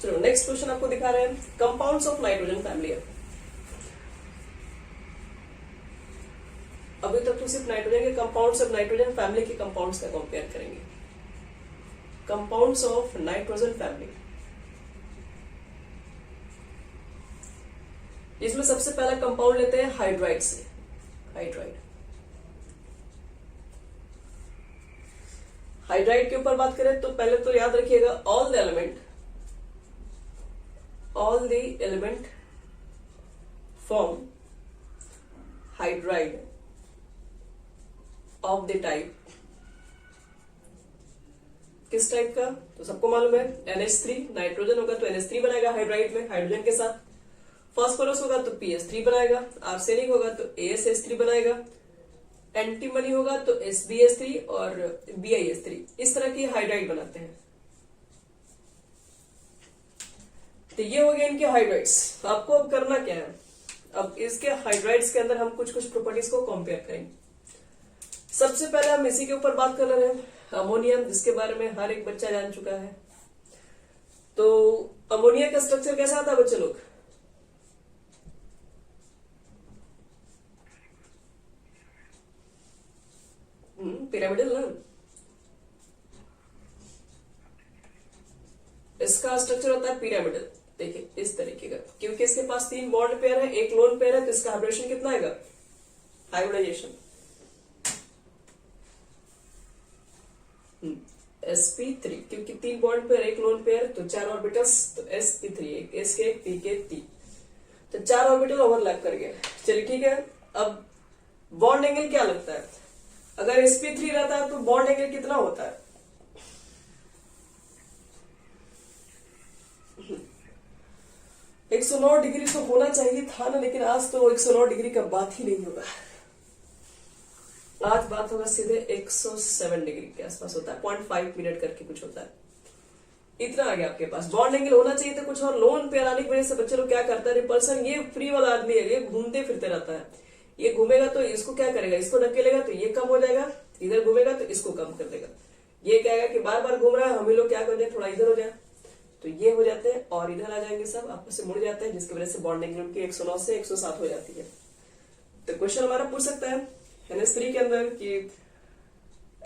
चलो नेक्स्ट क्वेश्चन आपको दिखा रहे हैं, कंपाउंड्स ऑफ नाइट्रोजन फैमिली। अभी तक तो सिर्फ नाइट्रोजन के कंपाउंड्स ऑफ नाइट्रोजन फैमिली के कंपाउंड्स का कंपेयर करेंगे। कंपाउंड्स ऑफ नाइट्रोजन फैमिली, इसमें सबसे पहला कंपाउंड लेते हैं हाइड्राइड से। हाइड्राइड के ऊपर बात करें तो पहले तो याद रखिएगा all the element form hydride of the type. किस टाइप का? तो सबको मालूम है NH3, नाइट्रोजन होगा तो NH3 बनाएगा हाइड्राइड में हाइड्रोजन के साथ। फास्फोरस होगा तो PS3 बनाएगा, आर्सेनिक होगा तो AsH3 बनाएगा, एंटीमनी होगा तो SbH3 और BiH3। इस तरह की हाइड्राइड बनाते हैं। तो ये हो गया इनके हाइड्राइड्स। आपको अब करना क्या है, अब इसके हाइड्राइड्स के अंदर हम कुछ प्रॉपर्टीज को कंपेयर करेंगे। सबसे पहले हम इसी के ऊपर बात कर रहे हैं, अमोनियम, जिसके बारे में हर एक बच्चा जान चुका है। तो अमोनिया का स्ट्रक्चर कैसा आता है बच्चे लोग? पिरामिडल ना। इसका स्ट्रक्चर होता है पिरामिडल। देखिए इस तरीके का, क्योंकि इसके पास 3 बॉन्ड पेयर है, एक लोन पेयर है, तो इसका हाइब्रिडेशन कितना आएगा? हाइब्रिडाइजेशन sp3, क्योंकि 3 बॉन्ड पेयर 1 लोन पेयर, तो 4 ऑर्बिटल्स, तो sp3 एक, s के 1, p के 3, तो 4 ऑर्बिटल ओवरलैप कर गए। चलिए ठीक है, अब बॉन्ड एंगल क्या लगता है? अगर sp3 रहता है तो बॉन्ड एंगल कितना होता है? 109 डिग्री तो होना चाहिए था ना, लेकिन आज तो 109 डिग्री का बात ही नहीं होगा। आज बात होगा सीधे 107 डिग्री के आसपास होता है, 0.5 मिनट करके कुछ होता है। इतना आ गया आपके पास। बॉन्ड एंगल होना चाहिए था कुछ और, लोन पेयर आने की वजह से बच्चे लोग क्या करता है, रिपल्सन, ये फ्री वाला आदमी है, ये घूमते फिरते रहता है। ये घूमेगा तो इसको क्या करेगा, इसको ढकेलेगा तो ये कम हो जाएगा, इधर घूमेगा तो इसको कम कर देगा। ये कहेगा कि बार बार घूम रहा है, हम ही लोग क्या कर दें, थोड़ा इधर हो जाए, तो ये हो जाते हैं और इधर आ जाएंगे, सब आपस से मुड़ जाते हैं, जिसकी वजह से बॉन्ड एंगल की 109 से 107 हो जाती है। तो क्वेश्चन हमारा पूछ सकता है NH3 के अंदर कि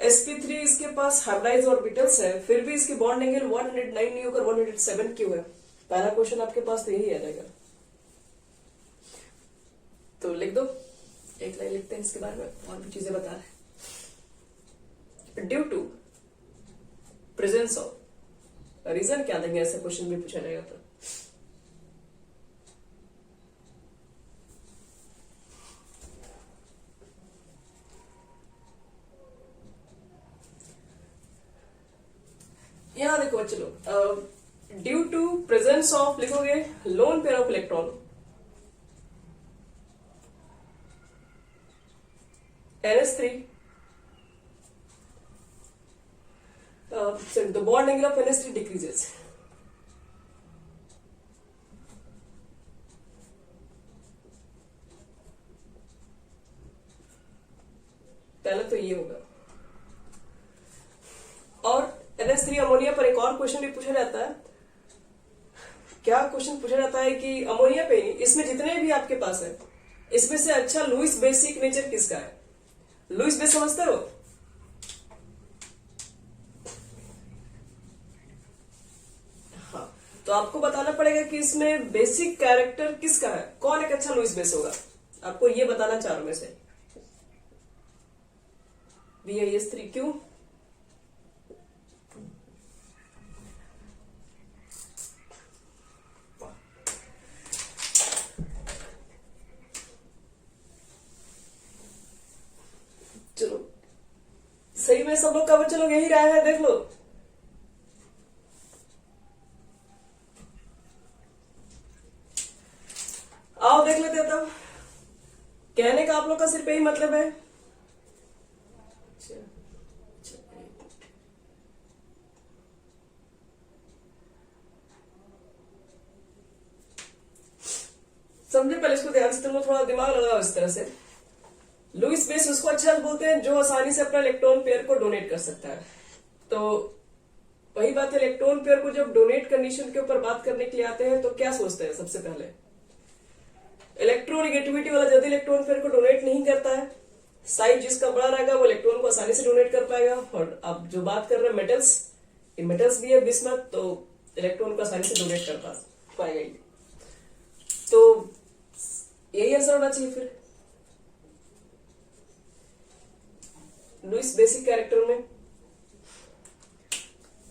sp3 इसके पास हाइब्रिडाइज्ड ऑर्बिटल्स है, फिर भी इसकी बॉन्ड एंगल 109 नहीं होकर 107 क्यों है? पहला क्वेश्चन आपके पास तो यही आ जाएगा। तो लिख दो, एक लाइन लिखते हैं इसके बारे में, और भी चीजें बता रहे। Due to presence of, reason क्या देंगे, ऐसा क्वेश्चन भी पूछा जाएगा तो यहां देखो चलो, ड्यू टू प्रेजेंस ऑफ लिखोगे lone pair of electron NH3, the bond angle of NH3 decreases. पहले तो ये होगा। और NH3 अमोनिया पर एक और क्वेश्चन भी पूछा जाता है। क्या क्वेश्चन पूछा जाता है कि अमोनिया पे नहीं, इसमें जितने भी आपके पास है, इसमें से अच्छा लुईस बेसिक नेचर किसका है? लुईस बेस समझते हो? हाँ, तो आपको बताना पड़ेगा कि इसमें बेसिक कैरेक्टर किसका है, कौन एक अच्छा लुईस बेस होगा। आपको ये बताना चारों में से। BiS3 क्यों? चलो सही में सब लोग का बच्चे लोग यही राय है, देख लो। आओ देख लेते हैं तब। कहने का आप लोग का सिर्फ यही मतलब है। समझे, पहले इसको ध्यान से, तुम लोग थोड़ा दिमाग लगाओ इस तरह से। लुईस बेस उसको अच्छा बोलते हैं जो आसानी से अपना इलेक्ट्रॉन पेयर को डोनेट कर सकता है। तो वही बात है, इलेक्ट्रॉन पेयर को जब डोनेट कंडीशन के ऊपर बात करने के लिए आते हैं तो क्या सोचते हैं सबसे पहले, इलेक्ट्रोनेगेटिविटी वाला जल्दी इलेक्ट्रॉन पेयर को डोनेट नहीं करता है। साइज जिसका बड़ा रहेगा वो इलेक्ट्रॉन को आसानी से डोनेट कर पाएगा। और अब जो बात कर रहे हैं मेटल्स, ये मेटल्स भी है बिस्मथ, तो इलेक्ट्रॉन को आसानी से डोनेट कर पाएगा ही। तो यही आंसर होना चाहिए फिर लुईस बेसिक कैरेक्टर में।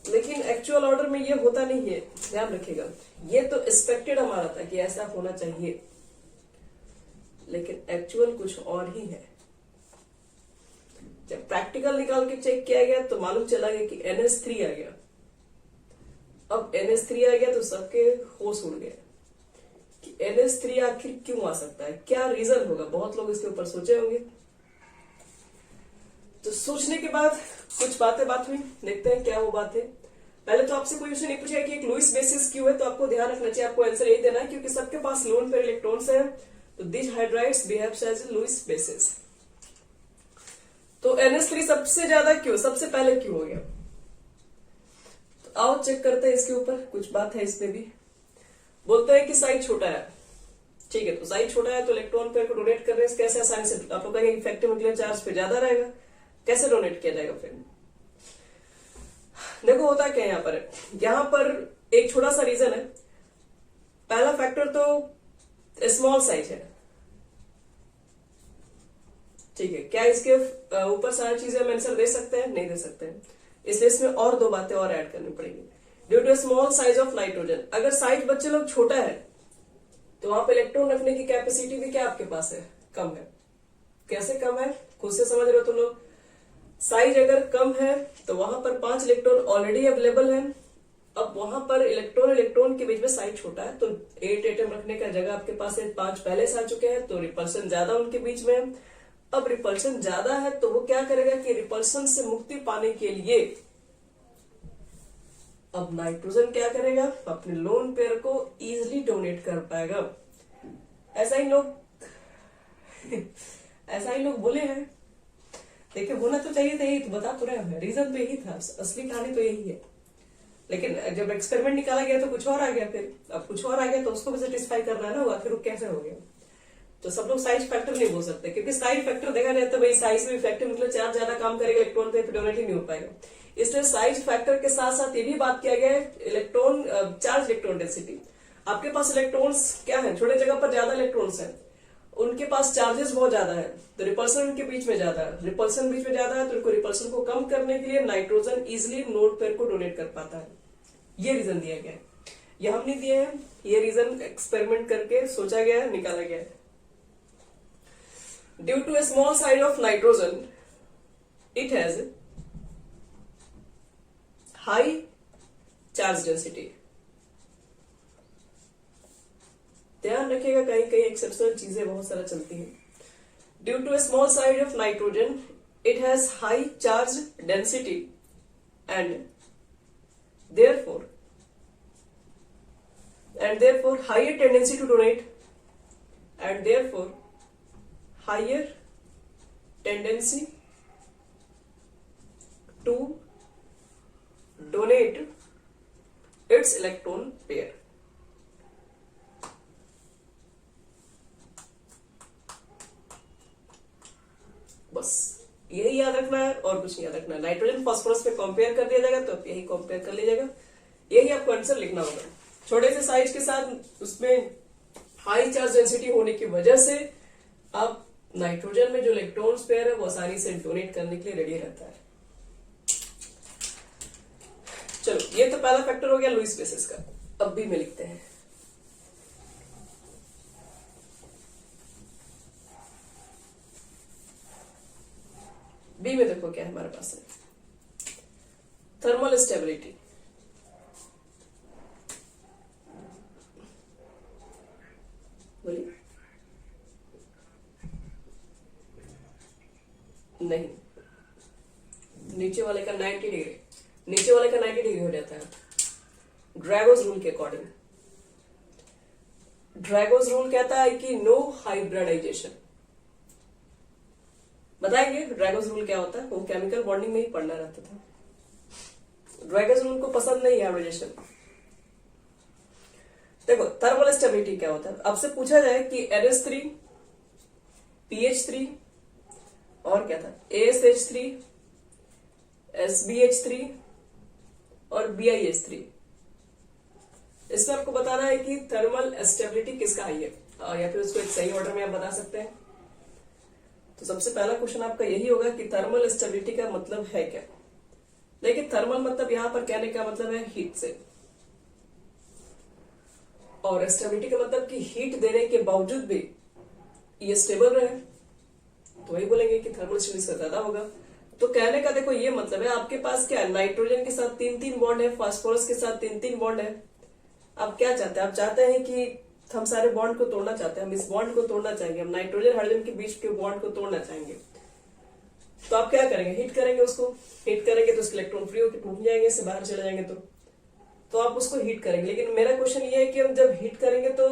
लेकिन एक्चुअल ऑर्डर में ये होता नहीं है, ध्यान रखिएगा। ये तो एक्सपेक्टेड हमारा था कि ऐसा होना चाहिए, लेकिन एक्चुअल कुछ और ही है। जब प्रैक्टिकल निकाल के चेक किया गया तो मालूम चला गया कि NH3 आ गया। अब NH3 आ गया तो सबके होश उड़ गए कि NH3 आखिर क्यों आ सकता है, क्या रीजन होगा। बहुत लोग इसके ऊपर सोचे होंगे। तो सोचने के बाद कुछ बात हुई, देखते हैं क्या वो बात है। पहले तो आपसे कोई क्वेश्चन नहीं पूछा कि एक लुईस बेसिस क्यों है, तो आपको ध्यान रखना चाहिए, आपको आंसर यही देना है क्योंकि सबके पास लोन पेयर इलेक्ट्रॉन्स है, तो this hydrides behaves as Lewis bases. तो NH3 सबसे ज्यादा क्यों, सबसे पहले क्यों हो गया, तो आओ चेक करते हैं इसके ऊपर। कुछ बात है इसमें भी। बोलते हैं कि साइज छोटा है, ठीक है, तो साइज छोटा है तो इलेक्ट्रॉन पेयर को डोनेट करने से कैसे आसानी से, आप लोग कहेंगे इफेक्टिव न्यूक्लियर चार्ज पे ज्यादा रहेगा, कैसे डोनेट किया जाएगा फिर। देखो होता क्या है यहाँ पर एक छोटा सा रीजन है। पहला फैक्टर तो स्मॉल साइज है, ठीक है। क्या इसके ऊपर सारी चीजें हम आंसर दे सकते हैं? नहीं दे सकते हैं। इसलिए इसमें और 2 बातें और ऐड करनी पड़ेगी। Due to small size of nitrogen, अगर साइज बच्चे लोग छोटा है तो वहां पे इलेक्ट्रॉन रखने की कैपेसिटी भी क्या आपके पास है, कम है। कैसे कम है, खुद से समझ रहे हो तुम लोग। साइज अगर कम है तो वहां पर 5 इलेक्ट्रॉन ऑलरेडी अवेलेबल है। अब वहां पर इलेक्ट्रॉन इलेक्ट्रॉन के बीच में साइज छोटा है तो 8 एटम रखने का जगह आपके पास है, 5 पहले से आ चुके हैं तो रिपल्सन ज्यादा उनके बीच में है। अब रिपल्सन ज्यादा है तो वो क्या करेगा कि रिपल्सन से मुक्ति पाने के लिए अब नाइट्रोजन क्या करेगा, अपने लोन पेयर को इजिली डोनेट कर पाएगा। ऐसा ही लोग ऐसा ही लोग बोले हैं। देखिए होना तो चाहिए था, यही तो बता तो रहे हैं, रीजन तो यही था, असली कहानी तो यही है। लेकिन जब एक्सपेरिमेंट निकाला गया तो कुछ और आ गया, फिर अब कुछ और आ गया तो उसको भी सेटिस्फाई करना है ना, आखिर वो कैसे हो गया। तो सब लोग साइज फैक्टर नहीं बोल सकते, क्योंकि साइज फैक्टर देखा जाए तो भाई साइज में इफेक्टिव मतलब चार्ज ज्यादा काम करेगा इलेक्ट्रॉन पे, डोनेट ही नहीं हो पाएगा। इसलिए साइज फैक्टर के साथ साथ ये भी बात किया गया है इलेक्ट्रॉन चार्ज इलेक्ट्रॉन डेंसिटी। आपके पास इलेक्ट्रॉन्स क्या है, छोटे जगह पर ज्यादा इलेक्ट्रॉन्स है, उनके पास चार्जेस बहुत ज्यादा है तो रिपल्सन उनके बीच में ज्यादा है, रिपल्सन बीच में ज्यादा है तो उनको रिपल्सन को कम करने के लिए नाइट्रोजन इजिली नोड पेयर को डोनेट कर पाता है। ये रीजन दिया गया है, ये हम नहीं दिए हैं, ये रीजन एक्सपेरिमेंट करके सोचा गया है, निकाला गया है। Due to a small size of nitrogen it has high charge density. ध्यान रखिएगा, कहीं कहीं एक्सेप्शनल चीजें बहुत सारा चलती हैं। Due to a small size of nitrogen it has high charge density and therefore higher tendency to donate and therefore higher tendency to donate its electron pair। बस यही याद रखना है और कुछ नहीं याद रखना है। नाइट्रोजन फास्फोरस पे कंपेयर कर दिया जाएगा तो यही कंपेयर कर लीजिएगा, यही आपको आंसर लिखना होगा। छोटे से साइज के साथ उसमें हाई चार्ज डेंसिटी होने की वजह से आप नाइट्रोजन में जो इलेक्ट्रॉन पेयर है वो आसानी से डोनेट करने के लिए रेडी रहता है। चलो ये तो पहला फैक्टर हो गया लुईस बेसिस का। अब बी में लिखते हैं। बी में देखो क्या है हमारे पास है, थर्मल स्टेबिलिटी। बोलिए। नहीं, नीचे वाले का 90 डिग्री, नीचे वाले का 90 डिग्री हो जाता है ड्रैगोस रूल के अकॉर्डिंग। ड्रैगोस रूल कहता है कि नो हाइब्रिडाइजेशन। बताएंगे ड्रैगोस रूल क्या होता है, वो केमिकल बॉन्डिंग में ही पढ़ना रहता था। ड्रैगोस रूल को पसंद नहीं है हाइब्रिडाइजेशन। देखो थर्मल स्टेबिलिटी क्या होता है, आपसे पूछा जाए कि NH3, PH3 और क्या था ASH3, SBH3 और BiH3, इसमें आपको बताना है कि थर्मल स्टेबिलिटी किसका हाई है, या फिर उसको एक सही ऑर्डर में आप बता सकते हैं। तो सबसे पहला क्वेश्चन आपका यही होगा कि थर्मल स्टेबिलिटी का मतलब है क्या। देखिए थर्मल मतलब यहां पर कहने का मतलब है हीट से, और स्टेबिलिटी का मतलब कि हीट देने के बावजूद भी ये स्टेबल रहे, तो वही बोलेंगे कि थर्मल स्टेबिलिटी ज्यादा होगा। तो कहने का देखो ये मतलब है आपके पास क्या है, नाइट्रोजन के साथ 3-3 बॉन्ड है, फास्फोरस के साथ 3-3 बॉन्ड है। आप क्या चाहते हैं, आप चाहते हैं कि हम सारे बॉन्ड को तोड़ना चाहते हैं, हम इस बॉन्ड को तोड़ना चाहेंगे, हम नाइट्रोजन हाइड्रोजन के बीच के बॉन्ड को तोड़ना चाहेंगे। तो आप क्या करेंगे, हीट करेंगे, उसको हीट करेंगे तो उसके इलेक्ट्रॉन फ्री होकर टूट जाएंगे, इससे बाहर चले जाएंगे, तो आप उसको हीट करेंगे। लेकिन मेरा क्वेश्चन ये है कि हम जब हीट करेंगे तो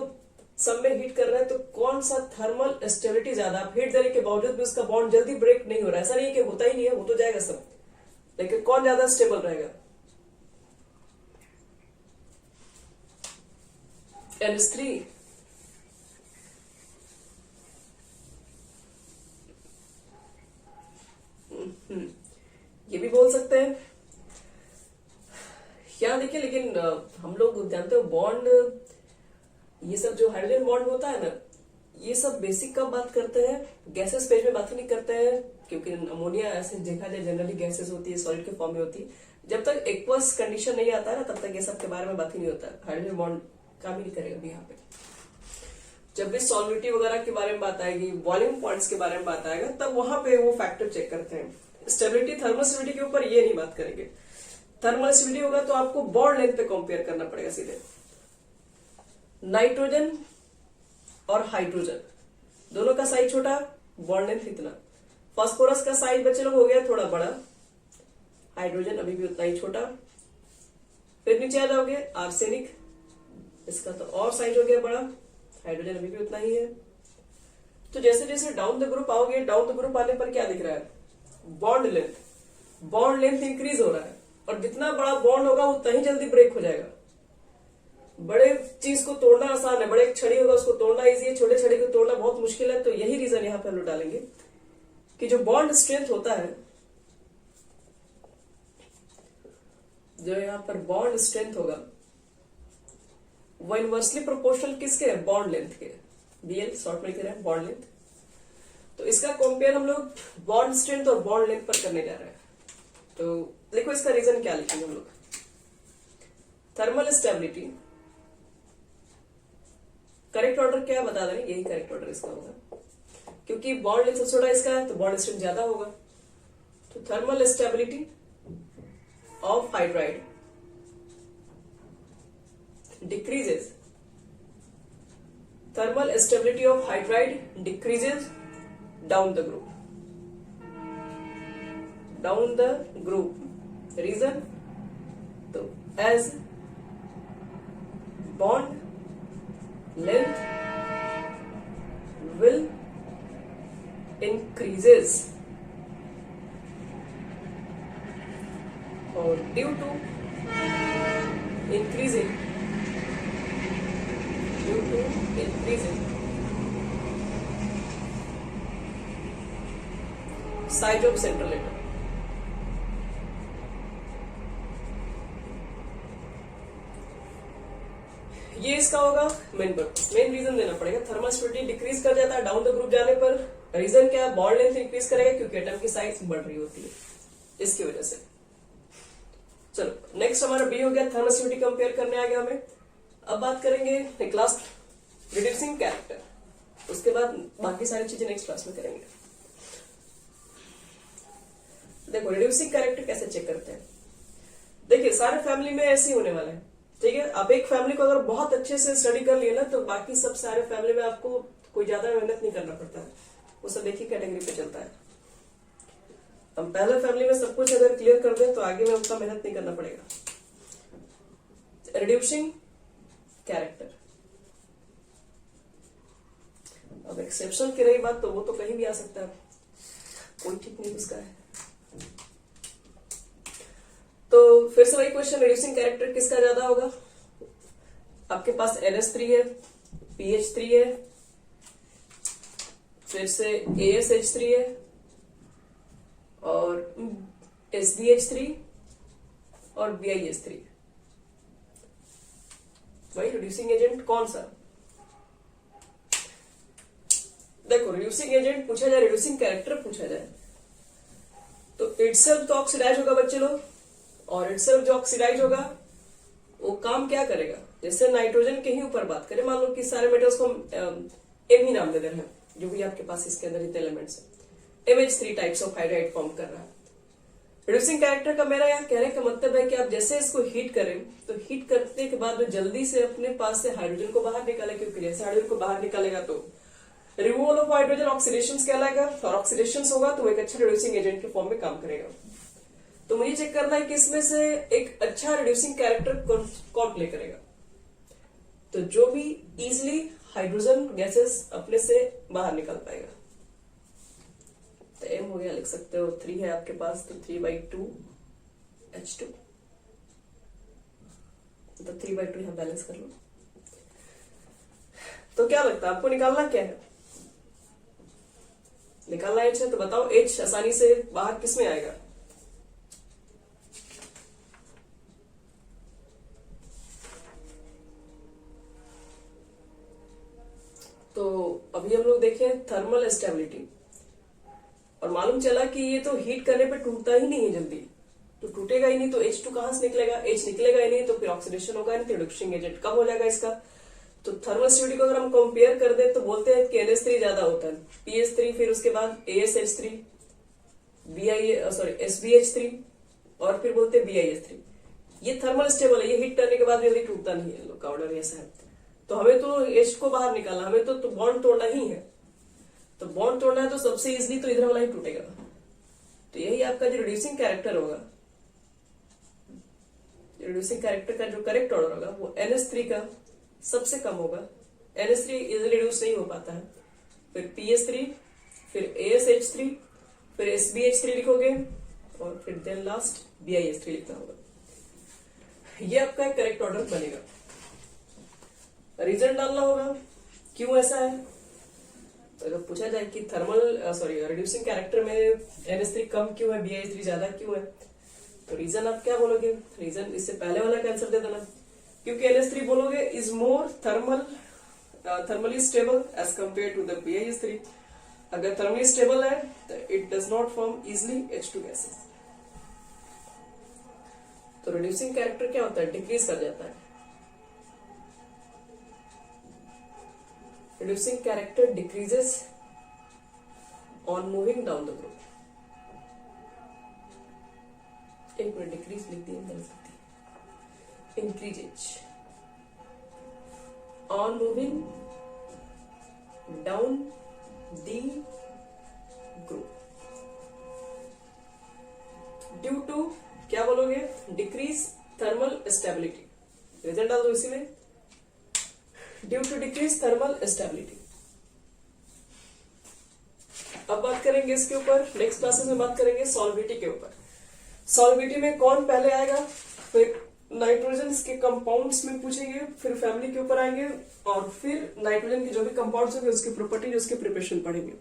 सब में हीट कर रहे हैं तो कौन सा थर्मल स्टेबिलिटी ज्यादा। आप हीट देने के बावजूद भी उसका बॉन्ड जल्दी ब्रेक नहीं हो रहा है, ऐसा नहीं है कि होता ही नहीं है, हो तो जाएगा सब, लेकिन कौन ज्यादा स्टेबल रहेगा। NH3 ये भी बोल सकते हैं क्या, देखिए लेकिन हम लोग जानते हो बॉन्ड, ये सब जो हाइड्रोजन बॉन्ड होता है ना, ये सब बेसिक कब बात करते हैं, गैसेस फेज में बात नहीं करते हैं, क्योंकि अमोनिया ऐसे देखा जाए जनरली गैसेस होती है, सॉलिड के फॉर्म में होती है। जब तक एक्वस कंडीशन नहीं आता है ना, तब तक ये सब के बारे में बात ही नहीं होता। हाइड्रोजन बॉन्ड काम ही नहीं करेगा अभी यहाँ पे। जब भी सॉल्युबिलिटी वगैरह के बारे में बात आएगी, बॉइलिंग पॉइंट्स के बारे में बात आएगा, तब वहां पे वो फैक्टर चेक करते हैं। स्टेबिलिटी, थर्मल स्टेबिलिटी के ऊपर ये नहीं बात करेंगे। थर्मल स्टेबिलिटी होगा तो आपको बॉन्ड लेंथ पे कंपेयर करना पड़ेगा सीधे। नाइट्रोजन और हाइड्रोजन दोनों का साइज छोटा, बॉन्ड लेंथ इतना। फास्फोरस का साइज बच्चे लोग हो गया थोड़ा बड़ा, हाइड्रोजन अभी भी उतना ही छोटा। फिर नीचे आ जाओगे, आर्सेनिक, इसका तो और साइज हो गया बड़ा, हाइड्रोजन अभी भी उतना ही है। तो जैसे जैसे डाउन द ग्रुप आओगे, डाउन द ग्रुप आने पर क्या दिख रहा है? Bond length, bond length increase हो रहा है, और जितना बड़ा बॉन्ड होगा उतना ही जल्दी ब्रेक हो जाएगा। बड़े चीज को तोड़ना आसान है, बड़े एक छड़ी होगा उसको तोड़ना इजी है, छोटे छड़ी को तोड़ना बहुत मुश्किल है। तो यही रीजन यहाँ पे हम लोग डालेंगे कि जो बॉन्ड स्ट्रेंथ होता है, जो यहाँ पर बॉन्ड स्ट्रेंथ होगा वो इनवर्सली प्रोपोर्शनल किसके है? बॉन्ड लेंथ के। बीएल शॉर्ट में लिख रहे हैं बॉन्ड लेंथ। तो इसका कंपेयर हम लोग बॉन्ड स्ट्रेंथ और बॉन्ड लेंथ पर करने जा रहे हैं। तो देखो इसका रीजन क्या लिखेंगे हम लोग। थर्मल स्टेबिलिटी, करेक्ट ऑर्डर क्या बता दें, यही करेक्ट ऑर्डर इसका होगा, क्योंकि बॉन्ड लेंथ सबसे छोटा इसका है तो बॉन्ड स्ट्रेंथ ज्यादा होगा। तो thermal stability of hydride decreases, thermal stability of hydride decreases down the group, reason, तो as bond length will increases, और due to increasing size of central atom, ये इसका होगा मेन पर्पस। मेन रीजन देना पड़ेगा। थर्मल स्टेबिलिटी डिक्रीज कर जाता है डाउन द ग्रुप जाने पर। रीजन क्या है? बॉन्ड लेंथ इंक्रीज करेगा क्योंकि एटम की साइज बढ़ रही होती है, इसकी वजह से। चलो नेक्स्ट हमारा बी हो गया, थर्मल स्टेबिलिटी कंपेयर करने आ गया हमें। अब बात करेंगे क्लास रिड्यूसिंग कैरेक्टर, उसके बाद बाकी सारी चीजें नेक्स्ट क्लास में करेंगे। देखो रिड्यूसिंग कैरेक्टर कैसे चेक करते हैं। देखिए सारे फैमिली में ऐसे ही होने वाला है, ठीक है। आप एक फैमिली को अगर बहुत अच्छे से स्टडी कर लिए ना, तो बाकी सब सारे फैमिली में आपको कोई ज्यादा मेहनत नहीं करना पड़ता है, वो सब एक ही कैटेगरी पे चलता है। हम पहले फैमिली में सब कुछ अगर क्लियर कर दें तो आगे में उतना मेहनत नहीं करना पड़ेगा। रिड्यूसिंग कैरेक्टर, अब एक्सेप्शन की रही बात तो वो तो कहीं भी आ सकता है, कोई ठीक नहीं उसका है। तो फिर से वही क्वेश्चन, रिड्यूसिंग कैरेक्टर किसका ज्यादा होगा? आपके पास NH3 है, PH3 है, फिर से ASH3 है और SDH3 और BiH3। भाई रिड्यूसिंग एजेंट कौन सा? देखो रिड्यूसिंग एजेंट पूछा जाए, रिड्यूसिंग कैरेक्टर पूछा जाए तो इटसेल्फ तो ऑक्सीडाइज होगा बच्चे लोग, और इटसेल्फ जो ऑक्सीडाइज होगा वो काम क्या करेगा? जैसे नाइट्रोजन के ही ऊपर बात करें, मान लो कि सारे मेटल्स को एम ही नाम दे रहे हैं, जो भी आपके पास इसके अंदर इतने एलिमेंट्स है, MH3 types of hydride form कर रहा है। रिड्यूसिंग कैरेक्टर का मेरा यहाँ कहने का मतलब है कि आप जैसे इसको हीट करें तो हीट करने के बाद वो जल्दी से अपने पास से हाइड्रोजन को बाहर निकाले, क्योंकि जैसे हाइड्रोजन को बाहर निकालेगा तो रिमूवल ऑफ हाइड्रोजन ऑक्सीडेशन कहलाएगा, और ऑक्सीडेशन होगा तो वो एक अच्छा रिड्यूसिंग एजेंट के फॉर्म में काम करेगा। तो मुझे चेक करना है कि इसमें से एक अच्छा रिड्यूसिंग कैरेक्टर कौन प्ले करेगा। तो जो भी इजिली हाइड्रोजन गैसेस अपने से बाहर निकाल पाएगा। तो एम हो गया, लिख सकते हो 3 है आपके पास, तो 3/2 H2, तो 3/2 यहां बैलेंस कर लो। तो क्या लगता है आपको निकालना क्या है? निकालना H है तो बताओ H आसानी से बाहर किस में आएगा? तो अभी हम लोग देखें थर्मल स्टेबिलिटी। और मालूम चला कि ये तो हीट करने पे टूटता ही नहीं है जल्दी, तो टूटेगा ही नहीं, तो H2 कहां से निकलेगा, H निकलेगा ही नहीं, तो फिर ऑक्सीडेशन होगा नहीं, तो रिडक्शन एजेंट कम हो जाएगा इसका। तो थर्मल स्टेबिलिटी को अगर हम कंपेयर कर दें तो बोलते हैं कि NH3 ज्यादा होता है, PH3, फिर उसके बाद ASH3, SBH3, और फिर बोलते हैं BiH3। ये थर्मल स्टेबल है, ये हीट करने के बाद जल्दी टूटता नहीं है, का ऑर्डर ऐसा है। तो हमें तो H को बाहर निकालना, हमें तो बॉन्ड तोड़ना ही है, तो बॉन्ड तोड़ना है तो सबसे इजिली तो इधर वाला ही टूटेगा। तो यही आपका जो रिड्यूसिंग कैरेक्टर होगा, रिड्यूसिंग कैरेक्टर का जो करेक्ट ऑर्डर होगा वो NH3 का सबसे कम होगा। NH3 इजिली रिड्यूस नहीं हो पाता है, फिर PH3, फिर ASH3, फिर SBH3 लिखोगे, और फिर देन लास्ट BiH3 लिखना होगा। ये आपका करेक्ट ऑर्डर बनेगा। रीजन डालना होगा क्यों ऐसा है। तो अगर पूछा जाए कि रिड्यूसिंग कैरेक्टर में NH3 कम क्यों है, BiH3 ज्यादा क्यों है, तो रीजन आप क्या बोलोगे, रीजन इससे पहले वाला का आंसर दे देना, क्योंकि NH3 बोलोगे is more thermally stable as compare to the BiH3। अगर थर्मली स्टेबल है तो it does not form easily H2 gases. तो रिड्यूसिंग कैरेक्टर क्या होता है, डिक्रीज कर जाता है। Reducing character decreases on moving down the group. एक मिनट, डिक्रीज लिख दिया गलती, increases on moving down the group due to क्या बोलोगे, डिक्रीज थर्मल स्टेबिलिटी। रीजन डाल दो इसी में, due to decrease thermal stability. अब बात करेंगे इसके ऊपर, नेक्स्ट क्लासेस में बात करेंगे सॉल्विटी के ऊपर। सॉल्विटी में कौन पहले आएगा, फिर नाइट्रोजन के कंपाउंड्स में पूछेंगे, फिर फैमिली के ऊपर आएंगे, और फिर नाइट्रोजन के जो भी कंपाउंड्स होंगे उसकी प्रॉपर्टी, उसके प्रिपरेशन पढ़ेंगे।